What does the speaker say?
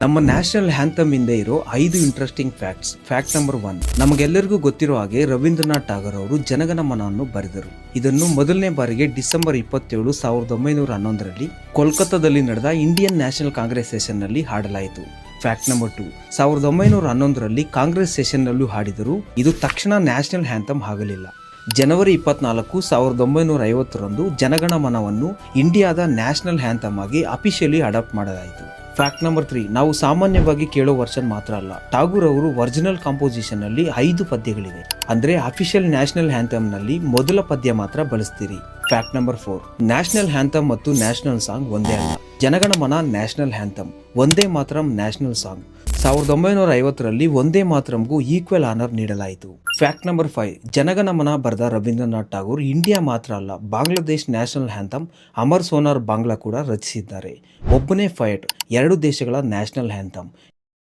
ನಮ್ಮ ನ್ಯಾಷನಲ್ ಹ್ಯಾಂಥಮ್ ಇಂದ ಇರೋ 5 ಇಂಟ್ರೆಸ್ಟಿಂಗ್ ಫ್ಯಾಕ್ಟ್ಸ್. Fact number 1. ನಮಗೆಲ್ಲರಿಗೂ ಗೊತ್ತಿರೋ ಹಾಗೆ ರವೀಂದ್ರನಾಥ್ ಟಾಗೂರ್ ಅವರು ಜನಗಣಮನವನ್ನು ಬರೆದರು. ಇದನ್ನು ಮೊದಲನೇ ಬಾರಿಗೆ ಡಿಸೆಂಬರ್ 27, 1911ರಲ್ಲಿ ಕೋಲ್ಕತ್ತಾದಲ್ಲಿ ನಡೆದ ಇಂಡಿಯನ್ ನ್ಯಾಷನಲ್ ಕಾಂಗ್ರೆಸ್ ಸೆಷನ್ ನಲ್ಲಿ ಹಾಡಲಾಯಿತು. Fact number 2. 1911ರಲ್ಲಿ ಕಾಂಗ್ರೆಸ್ ಸೆಷನ್ ನಲ್ಲೂ ಹಾಡಿದರು. ಇದು ತಕ್ಷಣ ನ್ಯಾಷನಲ್ ಹ್ಯಾಂಥಮ್ ಆಗಲಿಲ್ಲ. ಜನವರಿ 24, 1950ರಂದು ಜನಗಣಮನವನ್ನು ಇಂಡಿಯಾದ ನ್ಯಾಷನಲ್ ಹ್ಯಾಂಥಮ್ ಆಗಿ ಅಫಿಷಿಯಲಿ ಅಡಾಪ್ಟ್ ಮಾಡಲಾಯಿತು. Fact number 3. ನಾವು ಸಾಮಾನ್ಯವಾಗಿ ಕೇಳೋ ವರ್ಷನ್ ಮಾತ್ರ ಅಲ್ಲ, ಟಾಗೂರ್ ಅವರು ಒರಿಜಿನಲ್ ಕಾಂಪೋಸಿಷನ್ ನಲ್ಲಿ 5 ಪದ್ಯಗಳಿವೆ. ಅಂದ್ರೆ ಅಫಿಷಿಯಲ್ ನ್ಯಾಷನಲ್ ಹ್ಯಾಂಥಮ್ ನಲ್ಲಿ ಮೊದಲ ಪದ್ಯ ಮಾತ್ರ ಬಳಸ್ತೀರಿ. Fact number 4. ನ್ಯಾಷನಲ್ ಹ್ಯಾಂಥಮ್ ಮತ್ತು ನ್ಯಾಷನಲ್ ಸಾಂಗ್ ಒಂದೇ ಅಲ್ಲ. ಜನಗಣಮನ ನ್ಯಾಷನಲ್ ಹ್ಯಾಂಥಮ್, ಒಂದೇ ಮಾತರಂ ನ್ಯಾಷನಲ್ ಸಾಂಗ್. 1950ರಲ್ಲಿ ಒಂದೇ ಮಾತರಂಗೂ ಈಕ್ವಲ್ ಆನರ್ ನೀಡಲಾಯಿತು. Fact number 5. ಜನಗಣಮನ ಬರೆದ ರವೀಂದ್ರನಾಥ್ ಟಾಗೂರ್ ಇಂಡಿಯಾ ಮಾತ್ರ ಅಲ್ಲ, ಬಾಂಗ್ಲಾದೇಶ್ ನ್ಯಾಷನಲ್ ಹ್ಯಾಂಥಮ್ ಅಮರ್ ಸೋನಾರ್ ಬಾಂಗ್ಲಾ ಕೂಡ ರಚಿಸಿದ್ದಾರೆ. ಒಬ್ಬನೇ ಫೈಟ್, 2 ದೇಶಗಳ ನ್ಯಾಷನಲ್ ಹ್ಯಾಂಥಮ್.